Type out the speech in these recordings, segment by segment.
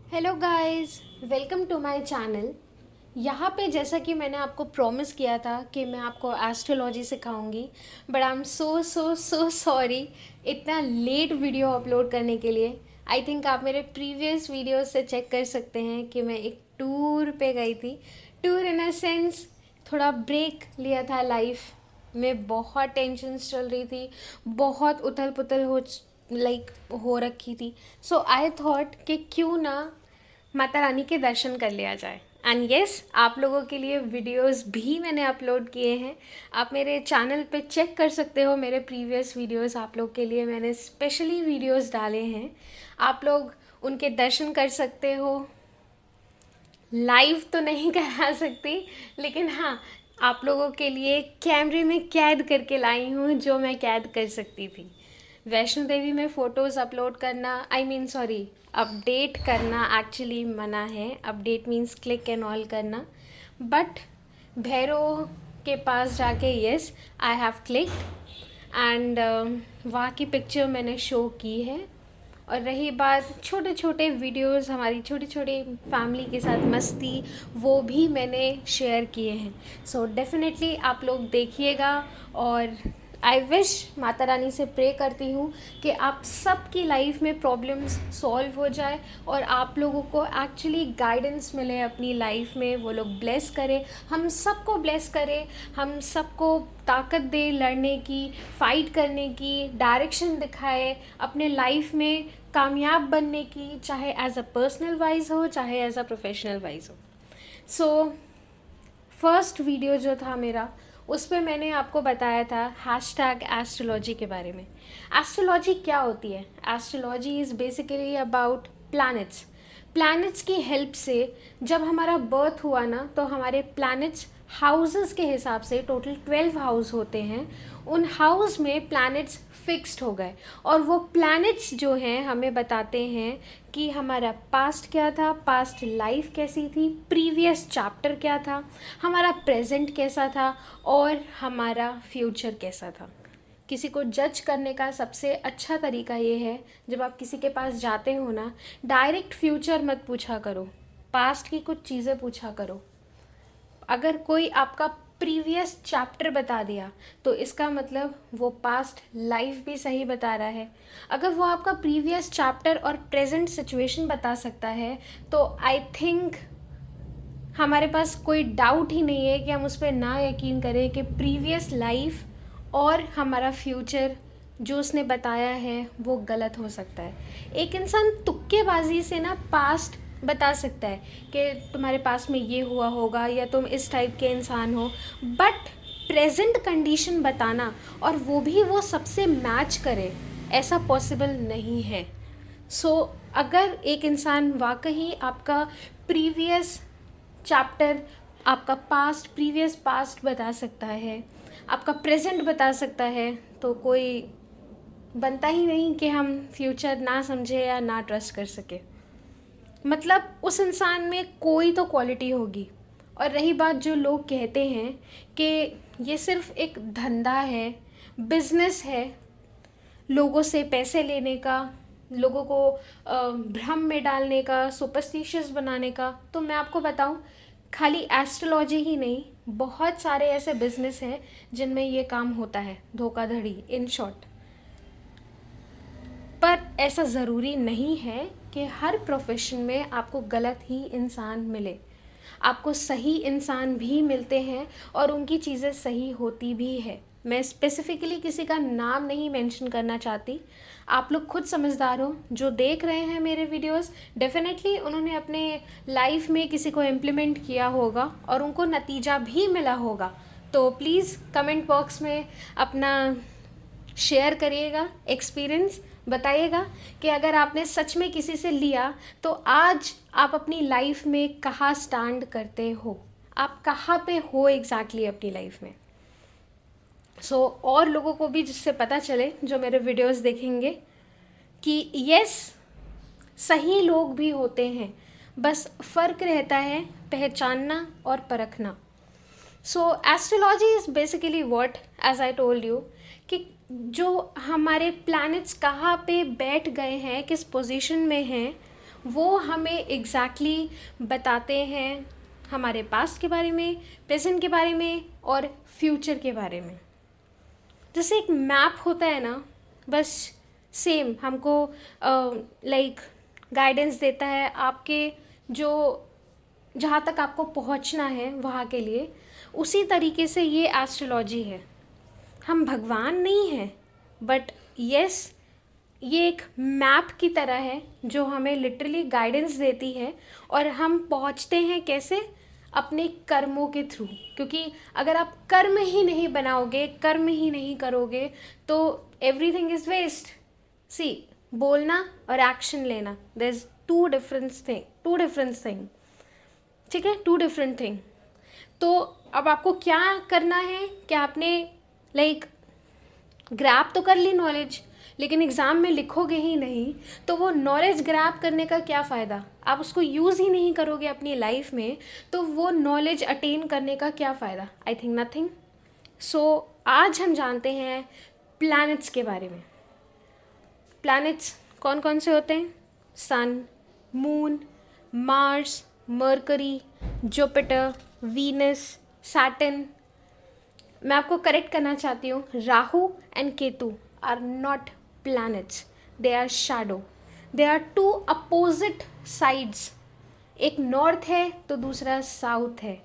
Hello guys, welcome to my channel. यहाँ पे जैसा कि मैंने आपको प्रॉमिस किया था कि मैं आपको एस्ट्रोलॉजी सिखाऊंगी, but I am so so so sorry इतना लेट वीडियो अपलोड करने के लिए। आई थिंक आप मेरे प्रीवियस वीडियो से चेक कर सकते हैं कि मैं एक टूर पे गई थी। टूर इन अ सेंस, थोड़ा ब्रेक लिया था लाइफ में। बहुत टेंशन्स चल रही थी, बहुत उथल पुथल हो रखी थी। सो आई थॉट कि क्यों ना माता रानी के दर्शन कर लिया जाए। एंड यस, आप लोगों के लिए वीडियोस भी मैंने अपलोड किए हैं। आप मेरे चैनल पे चेक कर सकते हो, मेरे प्रीवियस वीडियोस आप लोग के लिए मैंने स्पेशली वीडियोस डाले हैं। आप लोग उनके दर्शन कर सकते हो। लाइव तो नहीं करा सकती, लेकिन हाँ, आप लोगों के लिए कैमरे में कैद करके लाई हूँ जो मैं कैद कर सकती थी। वैष्णो देवी में फ़ोटोज़ अपलोड करना, सॉरी, अपडेट करना एक्चुअली मना है। Update means click and all करना। बट भैरव के पास जाके yes, I have clicked and वहाँ की पिक्चर मैंने शो की है। और रही बात छोटे छोटे वीडियोस, हमारी छोटी छोटी फैमिली के साथ मस्ती, वो भी मैंने शेयर किए हैं। सो डेफिनेटली आप लोग देखिएगा। और आई विश, माता रानी से प्रे करती हूँ कि आप सबकी लाइफ में प्रॉब्लम्स सॉल्व हो जाए और आप लोगों को एक्चुअली गाइडेंस मिले अपनी लाइफ में। वो लोग ब्लेस करें, हम सबको ब्लेस करें, हम सबको ताकत दे लड़ने की, फाइट करने की, डायरेक्शन दिखाए अपने लाइफ में कामयाब बनने की, चाहे एज अ पर्सनल वाइज हो चाहे एज अ प्रोफेशनल वाइज हो। सो फर्स्ट वीडियो जो था मेरा, उस पर मैंने आपको बताया था हैशटैग एस्ट्रोलॉजी के बारे में। एस्ट्रोलॉजी क्या होती है? Astrology is basically about planets. Planets की हेल्प से जब हमारा बर्थ हुआ ना, तो हमारे प्लैनेट्स हाउसेस के हिसाब से टोटल 12 हाउस होते हैं। उन हाउस में प्लैनेट्स फिक्स्ड हो गए और वो प्लैनेट्स जो हैं हमें बताते हैं कि हमारा पास्ट क्या था, पास्ट लाइफ कैसी थी, प्रीवियस चैप्टर क्या था, हमारा प्रेजेंट कैसा था और हमारा फ्यूचर कैसा था। किसी को जज करने का सबसे अच्छा तरीका ये है, जब आप किसी के पास जाते हो ना, डायरेक्ट फ्यूचर मत पूछा करो, पास्ट की कुछ चीज़ें पूछा करो। अगर कोई आपका प्रीवियस चैप्टर बता दिया तो इसका मतलब वो पास्ट लाइफ भी सही बता रहा है। अगर वो आपका प्रीवियस चैप्टर और प्रेजेंट सिचुएशन बता सकता है तो आई थिंक हमारे पास कोई डाउट ही नहीं है कि हम उस पर ना यकीन करें कि प्रीवियस लाइफ और हमारा फ्यूचर जो उसने बताया है वो गलत हो सकता है। एक इंसान तुक्केबाजी से ना पास्ट बता सकता है कि तुम्हारे पास में ये हुआ होगा या तुम इस टाइप के इंसान हो, बट प्रेजेंट कंडीशन बताना और वो भी वो सबसे मैच करे, ऐसा पॉसिबल नहीं है। सो अगर एक इंसान वाकई आपका प्रीवियस चैप्टर, आपका पास्ट, प्रीवियस पास्ट बता सकता है, आपका प्रेजेंट बता सकता है, तो कोई बनता ही नहीं कि हम फ्यूचर ना समझे या ना ट्रस्ट कर सके। मतलब उस इंसान में कोई तो क्वालिटी होगी। और रही बात जो लोग कहते हैं कि ये सिर्फ एक धंधा है, बिजनेस है, लोगों से पैसे लेने का, लोगों को भ्रम में डालने का, सुपरस्टिशियस बनाने का, तो मैं आपको बताऊं, खाली एस्ट्रोलॉजी ही नहीं, बहुत सारे ऐसे बिजनेस हैं जिनमें ये काम होता है, धोखाधड़ी इन शॉर्ट। पर ऐसा ज़रूरी नहीं है कि हर प्रोफेशन में आपको गलत ही इंसान मिले। आपको सही इंसान भी मिलते हैं और उनकी चीज़ें सही होती भी है। मैं स्पेसिफिकली किसी का नाम नहीं मेंशन करना चाहती, आप लोग खुद समझदार हो। जो देख रहे हैं मेरे वीडियोस, डेफिनेटली उन्होंने अपने लाइफ में किसी को इम्प्लीमेंट किया होगा और उनको नतीजा भी मिला होगा। तो प्लीज़ कमेंट बॉक्स में अपना शेयर करिएगा, एक्सपीरियंस बताइएगा कि अगर आपने सच में किसी से लिया तो आज आप अपनी लाइफ में कहाँ स्टैंड करते हो, आप कहाँ पे हो एग्जैक्टली अपनी लाइफ में। सो और लोगों को भी जिससे पता चले जो मेरे वीडियोस देखेंगे कि यस, सही लोग भी होते हैं, बस फ़र्क रहता है पहचानना और परखना। So astrology is basically what, as I told you, कि जो हमारे प्लैनेट्स कहाँ पे बैठ गए हैं, किस पोजीशन में हैं, वो हमें एग्जैक्टली बताते हैं हमारे पास्ट के बारे में, प्रेजेंट के बारे में और फ्यूचर के बारे में। जैसे एक मैप होता है ना, बस सेम हमको लाइक गाइडेंस देता है आपके जो जहाँ तक आपको पहुँचना है वहाँ के लिए। उसी तरीके से ये एस्ट्रोलॉजी है। हम भगवान नहीं हैं, बट यस ये एक मैप की तरह है जो हमें लिटरली गाइडेंस देती है। और हम पहुँचते हैं कैसे? अपने कर्मों के थ्रू। क्योंकि अगर आप कर्म ही नहीं बनाओगे, कर्म ही नहीं करोगे, तो एवरीथिंग इज़ वेस्ट। सी, बोलना और एक्शन लेना, there is two different thing. ठीक है, टू डिफरेंट थिंग। तो अब आपको क्या करना है कि आपने लाइक ग्रैब तो कर ली नॉलेज, लेकिन एग्ज़ाम में लिखोगे ही नहीं, तो वो नॉलेज ग्रैब करने का क्या फ़ायदा? आप उसको यूज़ ही नहीं करोगे अपनी लाइफ में, तो वो नॉलेज अटेन करने का क्या फ़ायदा? I think nothing. सो आज हम जानते हैं प्लैनेट्स के बारे में। प्लैनेट्स कौन कौन से होते हैं? Sun, Moon, Mars, Mercury, Jupiter, Venus, Saturn. मैं आपको करेक्ट करना चाहती हूँ, Rahu and Ketu are not planets, they are shadow, they are two opposite sides। एक नॉर्थ है तो दूसरा साउथ है।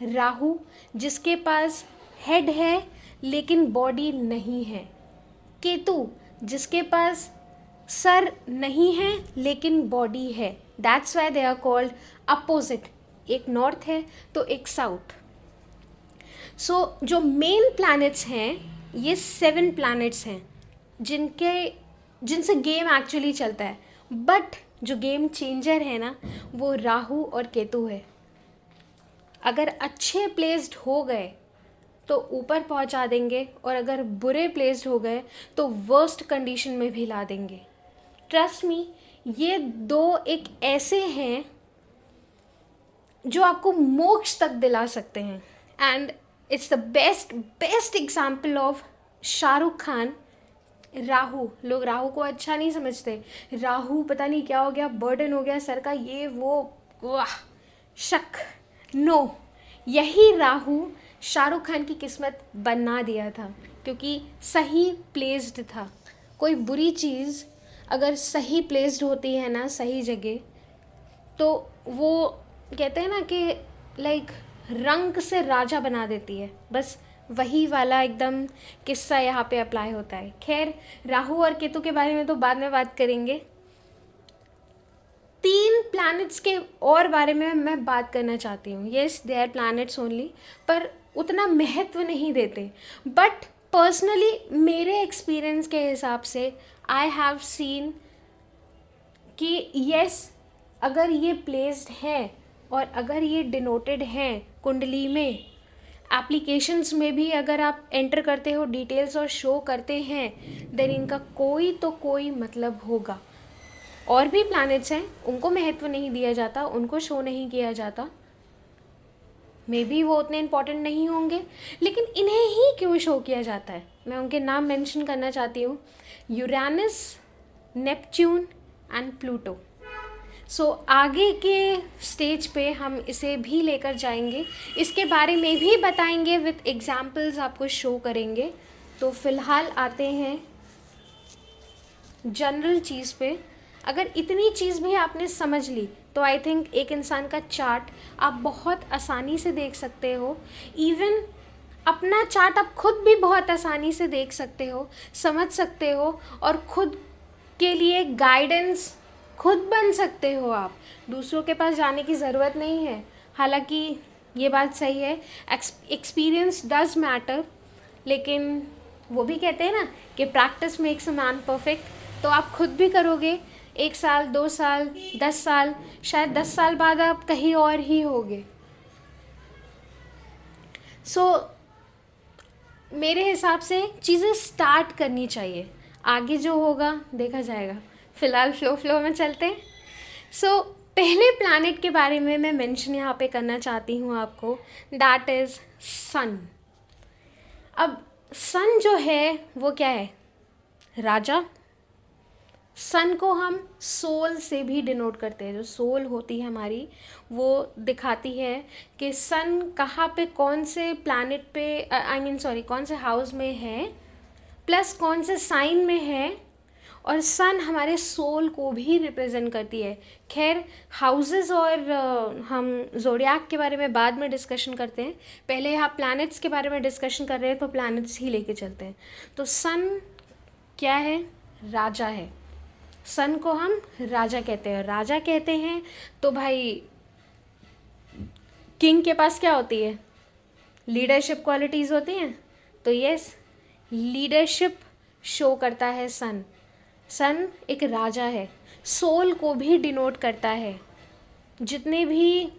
राहु जिसके पास हेड है लेकिन बॉडी नहीं है। केतु जिसके पास सर नहीं है लेकिन बॉडी है। That's why they are called opposite. एक नॉर्थ है तो एक साउथ। सो जो मेन प्लैनेट्स हैं, ये 7 प्लैनेट्स हैं जिनसे गेम एक्चुअली चलता है। बट जो गेम चेंजर है ना, वो राहु और केतु है। अगर अच्छे प्लेस्ड हो गए तो ऊपर पहुंचा देंगे, और अगर बुरे प्लेस्ड हो गए तो वर्स्ट कंडीशन में भी ला देंगे। ट्रस्ट मी, ये 2 एक ऐसे हैं जो आपको मोक्ष तक दिला सकते हैं। And it's the best example of Shahrukh Khan. Rahu, लोग राहु को अच्छा नहीं समझते। राहु पता नहीं क्या हो गया, बर्डन हो गया सर का, ये वो, वाह, शक। नो, यही राहु शाहरुख खान की किस्मत बना दिया था, क्योंकि सही प्लेस्ड था। कोई बुरी चीज़ अगर सही प्लेस्ड होती है ना, सही जगह, तो वो कहते हैं ना कि लाइक रंग से राजा बना देती है। बस वही वाला एकदम किस्सा यहाँ पे अप्लाई होता है। खैर, राहु और केतु के बारे में तो बाद में बात करेंगे। 3 प्लैनेट्स के और बारे में मैं बात करना चाहती हूँ। Yes, they are planets only, पर उतना महत्व नहीं देते। बट पर्सनली मेरे एक्सपीरियंस के हिसाब से आई हैव सीन कि येस, अगर ये प्लेस्ड है और अगर ये डिनोटेड हैं कुंडली में, एप्लीकेशंस में भी अगर आप एंटर करते हो डिटेल्स और शो करते हैं, देन इनका कोई तो कोई मतलब होगा। और भी प्लैनेट्स हैं, उनको महत्व नहीं दिया जाता, उनको शो नहीं किया जाता, मे बी वो उतने इम्पॉर्टेंट नहीं होंगे, लेकिन इन्हें ही क्यों शो किया जाता है? मैं उनके नाम मेंशन करना चाहती हूँ, यूरेनस, नेपच्यून एंड प्लूटो। सो आगे के स्टेज पे हम इसे भी लेकर जाएंगे, इसके बारे में भी बताएंगे, विथ एग्जाम्पल्स आपको शो करेंगे। तो फ़िलहाल आते हैं जनरल चीज़ पे। अगर इतनी चीज़ भी आपने समझ ली तो आई थिंक एक इंसान का चार्ट आप बहुत आसानी से देख सकते हो। इवन अपना चार्ट आप खुद भी बहुत आसानी से देख सकते हो, समझ सकते हो, और खुद के लिए गाइडेंस खुद बन सकते हो। आप दूसरों के पास जाने की ज़रूरत नहीं है। हालांकि ये बात सही है, एक्सपीरियंस डज मैटर, लेकिन वो भी कहते हैं ना कि practice makes a man perfect. तो आप खुद भी करोगे 1 साल, 2 साल, 10 साल, शायद 10 साल बाद आप कहीं और ही होगे। सो मेरे हिसाब से चीज़ें स्टार्ट करनी चाहिए, आगे जो होगा देखा जाएगा। फ़िलहाल फ्लो में चलते हैं। सो पहले प्लैनेट के बारे में मैं मेंशन यहाँ पे करना चाहती हूँ आपको, दैट इज़ सन। अब सन जो है वो क्या है? राजा, सन को हम सोल से भी डिनोट करते हैं। जो सोल होती है हमारी, वो दिखाती है कि सन कहाँ पे, कौन से प्लैनेट पे, आई मीन सॉरी, कौन से हाउस में है, प्लस कौन से साइन में है। और सन हमारे सोल को भी रिप्रेजेंट करती है। खैर, हाउसेस और हम ज़ोडियाक के बारे में बाद में डिस्कशन करते हैं। पहले आप प्लैनेट्स के बारे में डिस्कशन कर रहे हैं, तो प्लैनेट्स ही लेके चलते हैं। तो सन क्या है? राजा है। सन को हम राजा कहते हैं। राजा कहते हैं तो भाई किंग के पास क्या होती है? लीडरशिप क्वालिटीज़ होती हैं। तो यस, लीडरशिप शो करता है सन। सन एक राजा है। सोल को भी डिनोट करता है। जितने भी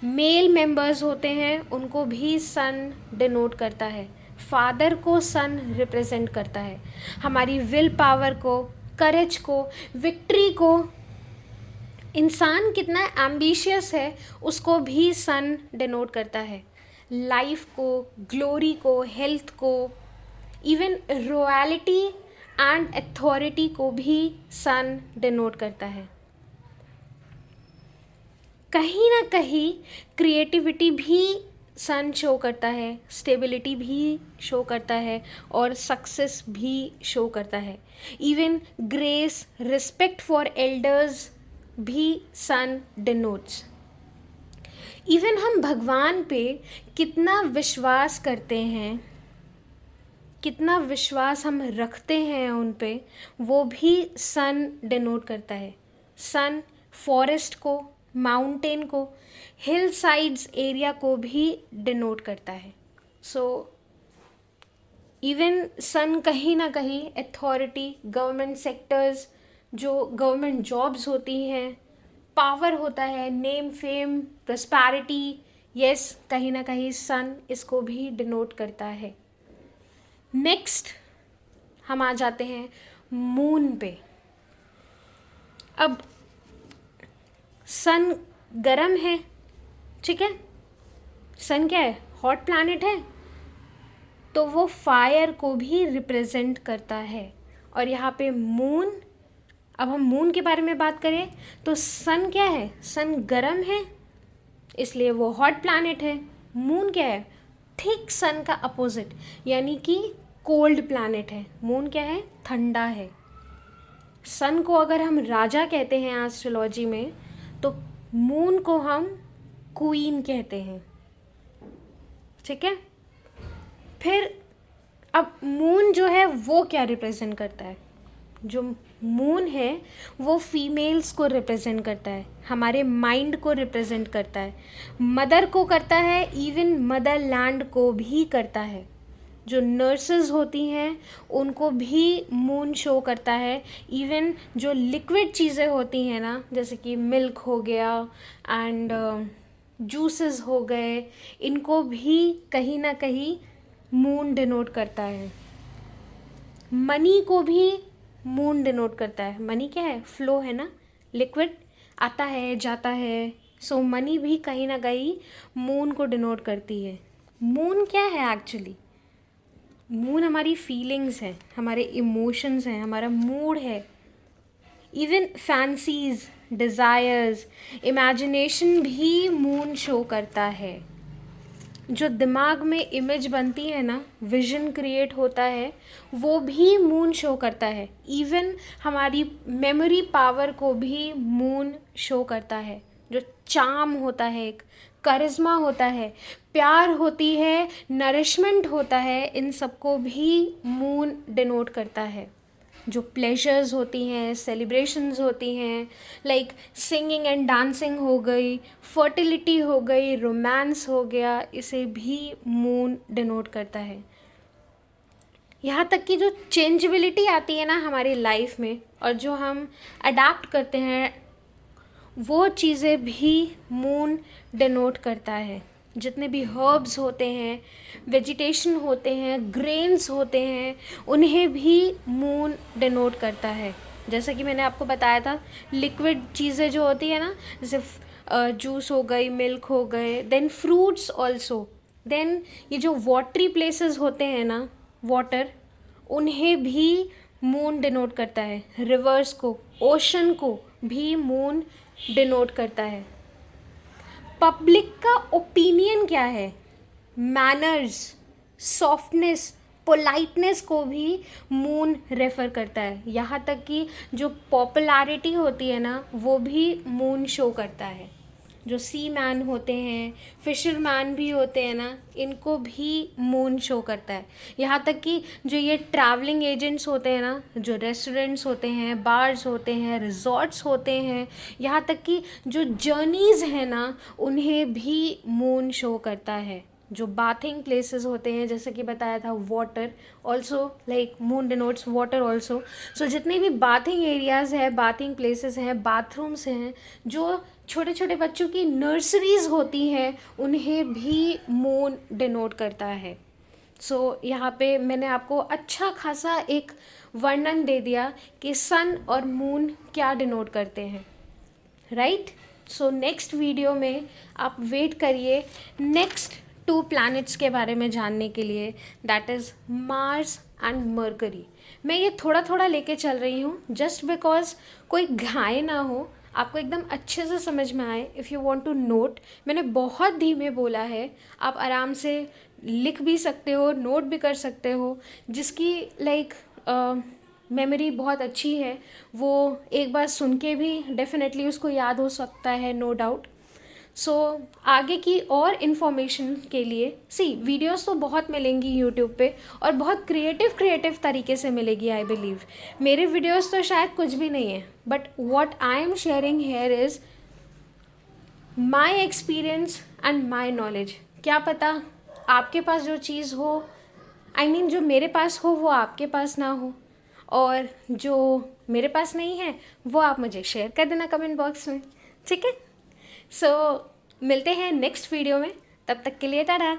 मेल मेंबर्स होते हैं उनको भी सन डिनोट करता है। फादर को सन रिप्रेजेंट करता है। हमारी विल पावर को, करेज को, विक्ट्री को, इंसान कितना एम्बिशियस है उसको भी सन डिनोट करता है। लाइफ को, ग्लोरी को, हेल्थ को, इवन रॉयल्टी एंड अथॉरिटी को भी सन डिनोट करता है। कहीं ना कहीं क्रिएटिविटी भी सन शो करता है, स्टेबिलिटी भी शो करता है, और सक्सेस भी शो करता है। Even grace, respect for elders भी सन डिनोट्स। इवन हम भगवान पे कितना विश्वास करते हैं, कितना विश्वास हम रखते हैं उन पे, वो भी सन डिनोट करता है। सन फॉरेस्ट को, माउंटेन को, हिल साइड्स एरिया को भी डिनोट करता है। सो इवन सन कहीं ना कहीं अथॉरिटी, गवर्नमेंट सेक्टर्स, जो गवर्नमेंट जॉब्स होती हैं, पावर होता है, नेम, फेम, प्रॉस्पेरिटी, यस, कहीं ना कहीं सन इसको भी डिनोट करता है। नेक्स्ट हम आ जाते हैं मून पे। अब सन गरम है, ठीक है, सन क्या है? हॉट प्लैनेट है, तो वो फायर को भी रिप्रेजेंट करता है। और यहाँ पे मून, अब हम मून के बारे में बात करें तो सन क्या है? सन गरम है, इसलिए वो हॉट प्लैनेट है। मून क्या है? ठीक सन का अपोजिट, यानी कि कोल्ड प्लैनेट है। मून क्या है? ठंडा है। सन को अगर हम राजा कहते हैं एस्ट्रोलॉजी में, तो मून को हम क्वीन कहते हैं, ठीक है। फिर अब मून जो है वो क्या रिप्रेजेंट करता है? जो मून है वो फीमेल्स को रिप्रेजेंट करता है, हमारे माइंड को रिप्रेजेंट करता है, मदर को करता है, इवन मदर लैंड को भी करता है। जो नर्सेज होती हैं उनको भी मून शो करता है। इवन जो लिक्विड चीज़ें होती हैं ना, जैसे कि मिल्क हो गया एंड जूसेस हो गए, इनको भी कहीं ना कहीं मून डिनोट करता है। मनी को भी मून डिनोट करता है। मनी क्या है? फ्लो है ना, लिक्विड आता है जाता है। सो मनी भी कहीं ना कहीं मून को डिनोट करती है। मून क्या है एक्चुअली? मून हमारी फीलिंग्स है, हमारे इमोशंस हैं, हमारा मूड है। इवन फैंसीज, डिज़ायर्स, इमेजिनेशन भी मून शो करता है। जो दिमाग में इमेज बनती है ना, विजन क्रिएट होता है, वो भी मून शो करता है। इवन हमारी मेमोरी पावर को भी मून शो करता है। जो चार्म होता है, एक करिश्मा होता है, प्यार होती है, नरिशमेंट होता है, इन सबको भी मून डिनोट करता है। जो प्लेजर्स होती हैं, सेलिब्रेशंस होती हैं, लाइक सिंगिंग एंड डांसिंग हो गई, फर्टिलिटी हो गई, रोमांस हो गया, इसे भी मून डिनोट करता है। यहाँ तक कि जो चेंजेबिलिटी आती है ना हमारी लाइफ में, और जो हम अडाप्ट करते हैं, वो चीज़ें भी मून डिनोट करता है। जितने भी हर्ब्स होते हैं, वेजिटेशन होते हैं, ग्रेन्स होते हैं, उन्हें भी मून डिनोट करता है। जैसा कि मैंने आपको बताया था, लिक्विड चीज़ें जो होती है ना, जैसे जूस हो गई, मिल्क हो गए, देन फ्रूट्स ऑल्सो, देन ये जो वाटरी प्लेसेस होते हैं ना, वाटर, उन्हें भी मून डिनोट करता है, रिवर्स को, ओशन को भी मून डिनोट करता है। पब्लिक का ओपिनियन क्या है, मैनर्स, सॉफ्टनेस, पोलाइटनेस को भी मून रेफ़र करता है। यहाँ तक कि जो पॉपुलैरिटी होती है ना, वो भी मून शो करता है। जो सी मैन होते हैं, फिशर मैन भी होते हैं ना, इनको भी मून शो करता है। यहाँ तक कि जो ये ट्रैवलिंग एजेंट्स होते हैं ना, जो रेस्टोरेंट्स होते हैं, बार्स होते हैं, रिजॉर्ट्स होते हैं, यहाँ तक कि जो जर्नीज़ हैं ना, उन्हें भी मून शो करता है। जो बाथिंग प्लेसेस होते हैं, जैसे कि बताया था, water also, like Moon denotes water also. So जितने भी बाथिंग एरियाज़ है, बाथिंग प्लेसेस हैं, बाथरूम्स हैं, जो छोटे छोटे बच्चों की नर्सरीज़ होती हैं, उन्हें भी मून डिनोट करता है। सो यहाँ पे मैंने आपको अच्छा खासा एक वर्णन दे दिया कि सन और मून क्या डिनोट करते हैं, राइट। सो नेक्स्ट वीडियो में आप वेट करिए नेक्स्ट 2 प्लैनेट्स के बारे में जानने के लिए, that is Mars and mercury. मैं ये थोड़ा थोड़ा लेके चल रही हूँ जस्ट बिकॉज कोई घायल ना हो, आपको एकदम अच्छे से समझ में आए। If you want to note, मैंने बहुत धीमे बोला है, आप आराम से लिख भी सकते हो, नोट भी कर सकते हो। जिसकी लाइक मेमोरी बहुत अच्छी है, वो एक बार सुन के भी डेफिनेटली उसको याद हो सकता है, नो डाउट। सो आगे की और इन्फॉर्मेशन के लिए वीडियोस तो बहुत मिलेंगी यूट्यूब पे, और बहुत क्रिएटिव तरीके से मिलेगी, आई बिलीव। मेरे वीडियोस तो शायद कुछ भी नहीं है, but what I am sharing here is my experience and my knowledge. क्या पता आपके पास जो चीज़ हो, आई मीन जो मेरे पास हो, वो आपके पास ना हो, और जो मेरे पास नहीं है वो आप मुझे शेयर कर देना कमेंट बॉक्स में, ठीक है। सो मिलते हैं नेक्स्ट वीडियो में, तब तक के लिए टाटा।